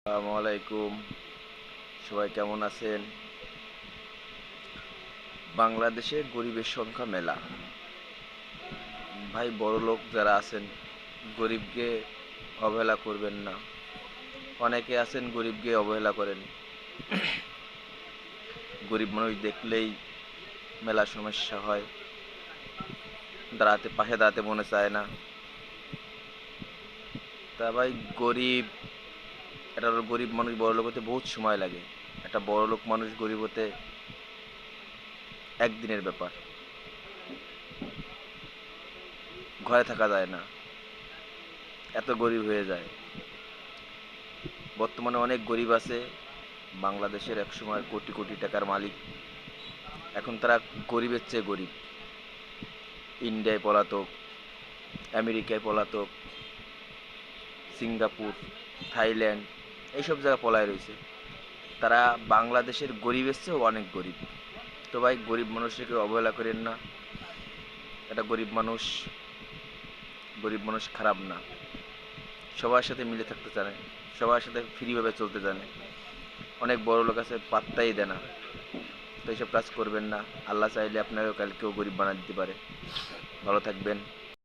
আসসালামু আলাইকুম। সবাই কেমন আছেন? বাংলাদেশে গরিবের সংখ্যা মেলা। ভাই, বড়লোক যারা আছেন গরিবকে অবহেলা করবেন না। অনেকে আছেন গরিবকে অবহেলা করেন। গরিব মানুষ দেখলেই মেলা সমস্যা হয়, পাশে দাঁড়াতে মনে চায় না। তা ভাই, গরিব গরিব মানুষ বড়লোক হতে বহুত সময় লাগে। একটা বড়লোক মানুষ গরিব হতে একদিনের ব্যাপার। ঘরে থাকা যায় না, এত গরিব হয়ে যায়। বর্তমানে অনেক গরিব আছে বাংলাদেশের, একসময় কোটি কোটি টাকার মালিক, এখন তারা গরিবের চেয়ে গরিব। ইন্ডিয়ায় পলাতক, আমেরিকায় পলাতক, সিঙ্গাপুর, থাইল্যান্ড, এইসব জায়গায় পলায় রয়েছে। তারা বাংলাদেশের গরিবের চেয়েও অনেক গরিব। তো ভাই, গরিব মানুষকে অবহেলা করেন না। এটা গরিব মানুষ খারাপ না। সবার সাথে মিলে থাকতে জানে, সবার সাথে ফ্রিভাবে চলতে জানে। অনেক বড় লোক আছে পাত্তাই দেয় না। তো এইসব কাজ করবেন না। আল্লাহ চাইলে আপনাকেও কালকেও গরিব বানিয়ে দিতে পারে। ভালো থাকবেন।